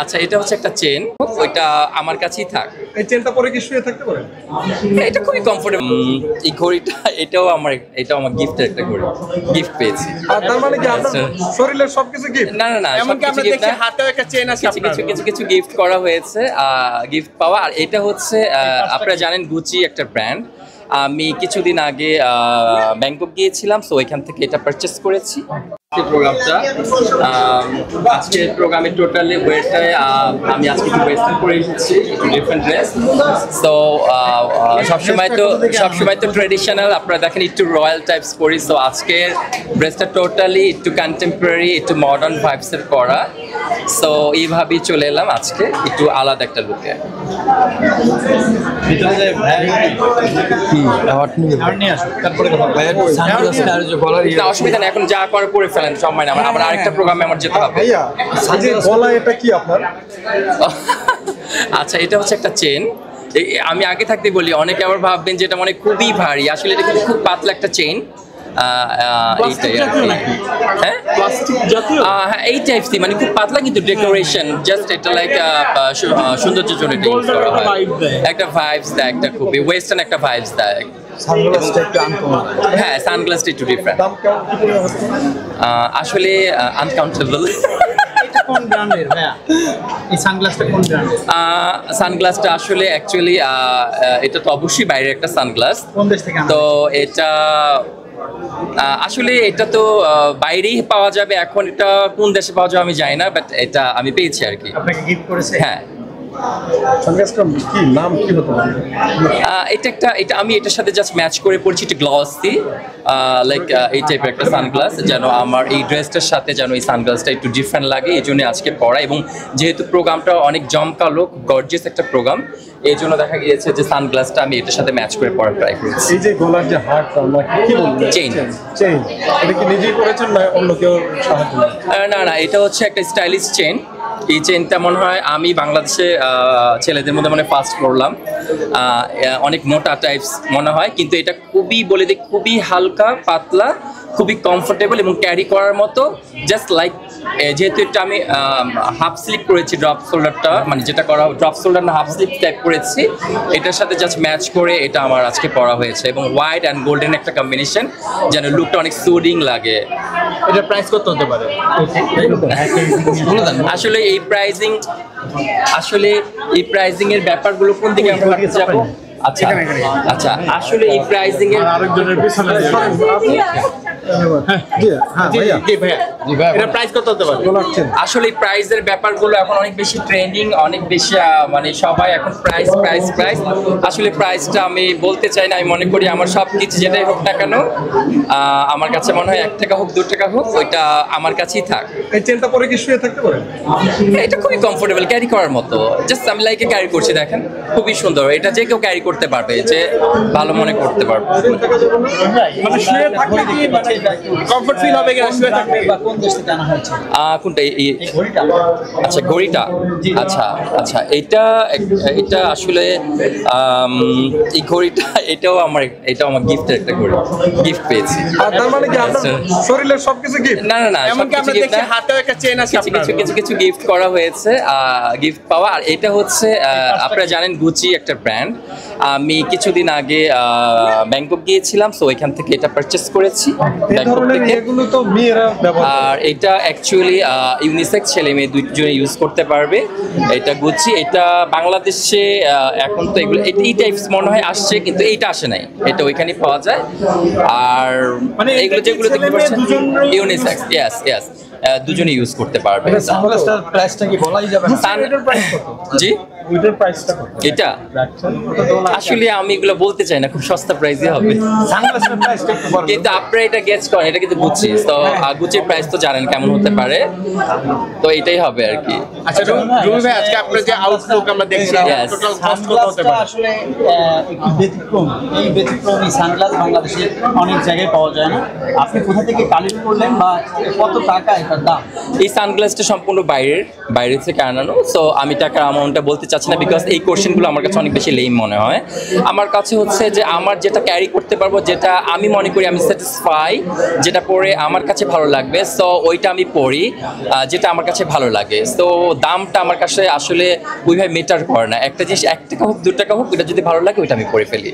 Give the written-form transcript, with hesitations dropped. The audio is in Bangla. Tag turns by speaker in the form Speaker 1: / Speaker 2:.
Speaker 1: আচ্ছা, এটা হচ্ছে একটা চেন, ওইটা আমার কাছেই থাক।
Speaker 2: এই চেনটা পরে কি শুয়ে থাকতে পারেন?
Speaker 1: এটা খুবই কমফোর্টেবল। এই ঘড়িটা এটাও আমার গিফটের একটা ঘড়ি, গিফট পেয়েছি।
Speaker 2: আর তার মানে কি আপনার শরীরের সবকিছু গিফট?
Speaker 1: না না না,
Speaker 3: এমনকি আমরা দেখি হাতেও একটা চেন আছে,
Speaker 1: কিছু গিফট করা হয়েছে, গিফট পাওয়া। আর এটা হচ্ছে আপনারা জানেন গুচি একটা ব্র্যান্ড। আমি কিছুদিন আগে ব্যাংকক গিয়েছিলাম, সো এখান থেকে এটা পারচেস করেছি। প্রোগ্রামটা আজকের প্রোগ্রামে টোটালি ওয়েটায় আমি আজকে একটু ওয়েস্টার্ন পরে এসেছি, একটু ডিফারেন্ট ড্রেস। সো সবসময় তো ট্রেডিশনাল, আপনারা দেখেন একটু রয়্যাল টাইপস পরি। সো আজকের ড্রেসটা টোটালি একটু কন্টেম্পোরারি, একটু মডার্ন ভাইবসের করা। সো এইভাবেই চলে এলাম আজকে একটু আলাদা একটা লুকে। অসুবিধা নেই, এখন যা করে পরে ফেলেন, সময় না। আমার আরেকটা প্রোগ্রামে আমার যেতে হবে।
Speaker 2: এটা কি আপনার?
Speaker 1: আচ্ছা, এটা হচ্ছে একটা চেন। আমি আগে থাকতে বলি, অনেকে আবার ভাববেন যে এটা মানে খুবই ভারী, আসলে এটা কিন্তু খুব পাতলা একটা চেন। এই টাইপসই, মানে খুব পাতলা কিন্তু ডেকোরেশন, জাস্ট এটা লাইক সৌন্দর্যের জন্য এটা ইউজ করা হয়। একটা ভাইবস দেয়, একটা খুবই ওয়েস্টার্ন একটা ভাইবস দেয়। হ্যাঁ, সানগ্লাসটা একটু ডিফারেন্ট, আসলে আনকাউন্টেবল। সানগ্লাসটা আসলে অ্যাকচুয়ালি এটা তো অবশ্যই বাইরের একটা সানগ্লাস। তো এটা আসলে এটা তো বাইরেই পাওয়া যাবে, এখন এটা কোন দেশে পাওয়া যাবে আমি জানি না, বাট এটা আমি পেয়েছি আর কি। হ্যাঁ, এটা আমি এটার সাথে জাস্ট ম্যাচ করে পড়ছি, একটু গ্লসি লাইক এই টাইপের একটা সানগ্লাস, যেন আমার এই ড্রেসটার সাথে যেন এই সানগ্লাসটা একটু ডিফারেন্ট লাগে, এই জন্য আজকে পরা। এবং যেহেতু প্রোগ্রামটা অনেক জমকালো, গর্জিয়াস একটা প্রোগ্রাম, এই জন্য দেখা গিয়েছে যে সানগ্লাসটা আমি এটার সাথে ম্যাচ করে পরার ট্রাই করেছি।
Speaker 2: এই যে গলার যে হারটা,
Speaker 1: চেইন,
Speaker 2: এটা কি নিজেই করেছেন না অন্য কেউ সাহায্য?
Speaker 1: না, এটা হচ্ছে একটা স্টাইলিশ চেইন। এই চেনটা মনে হয় আমি বাংলাদেশে ছেলেদের মধ্যে মানে ফার্স্ট করলাম। অনেক মোটা টাইপস মনে হয়, কিন্তু এটা খুবই বলে দিই খুবই হালকা পাতলা, খুবই কমফোর্টেবল এবং ক্যারি করার মতো। জাস্ট লাইক যেহেতু এটা আমি হাফ স্লিপ করেছি, ড্রপ শোল্ডারটা, মানে যেটা করা ড্রপ শোল্ডার না হাফ স্লিপ টাইপ করেছি, এটার সাথে জাস্ট ম্যাচ করে এটা আমার আজকে পরা হয়েছে। এবং হোয়াইট অ্যান্ড গোল্ডেন একটা কম্বিনেশন, যেন লুকটা অনেক সুদিং লাগে।
Speaker 3: এটা প্রাইস কত হতে পারে?
Speaker 1: আসলে এই প্রাইজিং এর ব্যাপারগুলো কোন দিকে আমরা রাখতে যাবো? আচ্ছা, আসলে এই প্রাইজিং এর
Speaker 3: আরেকজনের পিছনে
Speaker 1: আসলে প্রাইজের ব্যাপারগুলো এখন অনেক বেশি ট্রেন্ডিং, অনেক বেশি মানে সবাই এখন প্রাইস। আসলে প্রাইসটা আমি বলতে চাই না, আমি মনে করি আমার সব কিছু যেটাই হোক না কেন, আমার কাছে মনে হয় 1 টাকা হোক 2 টাকা হোক, ওইটা আমার কাছেই থাক।
Speaker 2: এই চেনটা পরে কি শুয়ে থাকতে পারেন?
Speaker 1: এটা খুবই কমফোর্টেবল, ক্যারি করার মতো। জাস্ট আমি লাইকে ক্যারি করছি, দেখেন খুবই সুন্দর। এটা যে কেউ ক্যারি করতে পারবে, যে ভালো মনে করতে পারবে।
Speaker 3: মানে শুয়ে থাকলে কি মানে কমফর্ট ফিল হবে কিনা শুয়ে থাকলে? বা কোন দেশ থেকে আনা হয়েছে?
Speaker 1: কোনটা? এই ঘড়িটা? আচ্ছা, ঘড়িটা। আচ্ছা, এটা আসলে এই ঘড়িটা এটাও আমার গিফটের একটা ঘড়ি, গিফট পেয়েছি।
Speaker 2: আর তার মানে কি আপনার শরীরের সবকিছু গিফট?
Speaker 1: না না না,
Speaker 3: এমনকি আমরা দেখি হাতেও একটা চেন আছে,
Speaker 1: কিছু গিফট করা হয়েছে, গিফট পাওয়া। আর এটা হচ্ছে আপনারা জানেন গুচি একটা ব্র্যান্ড। আমি কিছুদিন আগে ব্যাংকক গিয়েছিলাম, সো এখান থেকে এটা পারচেস করেছি ব্যাংকক থেকে। আর এটা অ্যাকচুয়ালি ইউনিসেক্স, ছেলে মেয়ে দুজনে ইউজ করতে পারবে। এটা গুচি, এটা বাংলাদেশে এখন তো এগুলো এই টাইপস মনে হয় আসছে, কিন্তু এইটা আসে নাই, এটা ওইখানেই পাওয়া যায়। আর
Speaker 3: মানে
Speaker 1: এগুলো যেগুলো দেখতে পাচ্ছেন ইউনিসেক্স, ইয়েস, দুজনে ইউজ করতে পারবে।
Speaker 2: প্রাইসটা কি বলাই যাবে না?
Speaker 1: জি, এটা আসলে আমি এগুলো বলতে চাই না, খুব সস্তা প্রাইসই হবে, কিন্তু আপনারা এটা গেস করেন, এটা কিন্তু গুচি। তো গুচির প্রাইস তো জানেন কেমন হতে পারে, তো এটাই হবে আর কি।
Speaker 3: আচ্ছা রুমি ভাই, আজকে আপনার যে আউটলুক আমরা দেখছি, টোটাল কস্ট কত হতে পারে?
Speaker 4: আসলে একটু ব্যতিক্রম। এই ব্যতিক্রমী সানগ্লাস বাংলাদেশে অনেক জায়গায় পাওয়া যায় না। আপনি কোথা থেকে কালেক্ট করলেন বা কত টাকা এটার দাম?
Speaker 1: এই সানগ্লাসটা সম্পূর্ণ বাইরে থেকে আনানো। সো আমি টাকার অ্যামাউন্টটা বলতে চাচ্ছি না, বিকজ এই কোশ্চেনগুলো আমার কাছে অনেক বেশি লেম মনে হয়। আমার কাছে হচ্ছে যে আমার যেটা ক্যারি করতে পারবো, যেটা আমি মনে করি আমি স্যাটিসফাই, যেটা পরে আমার কাছে ভালো লাগবে। সো তো ওইটা আমি পরি যেটা আমার কাছে ভালো লাগে। তো দামটা আমার কাছে আসলে ওইভাবে মেটার করে না, একটা জিনিস 1 টাকা হোক 2 টাকা হোক, এটা যদি ভালো লাগে ওইটা আমি পরে ফেলি।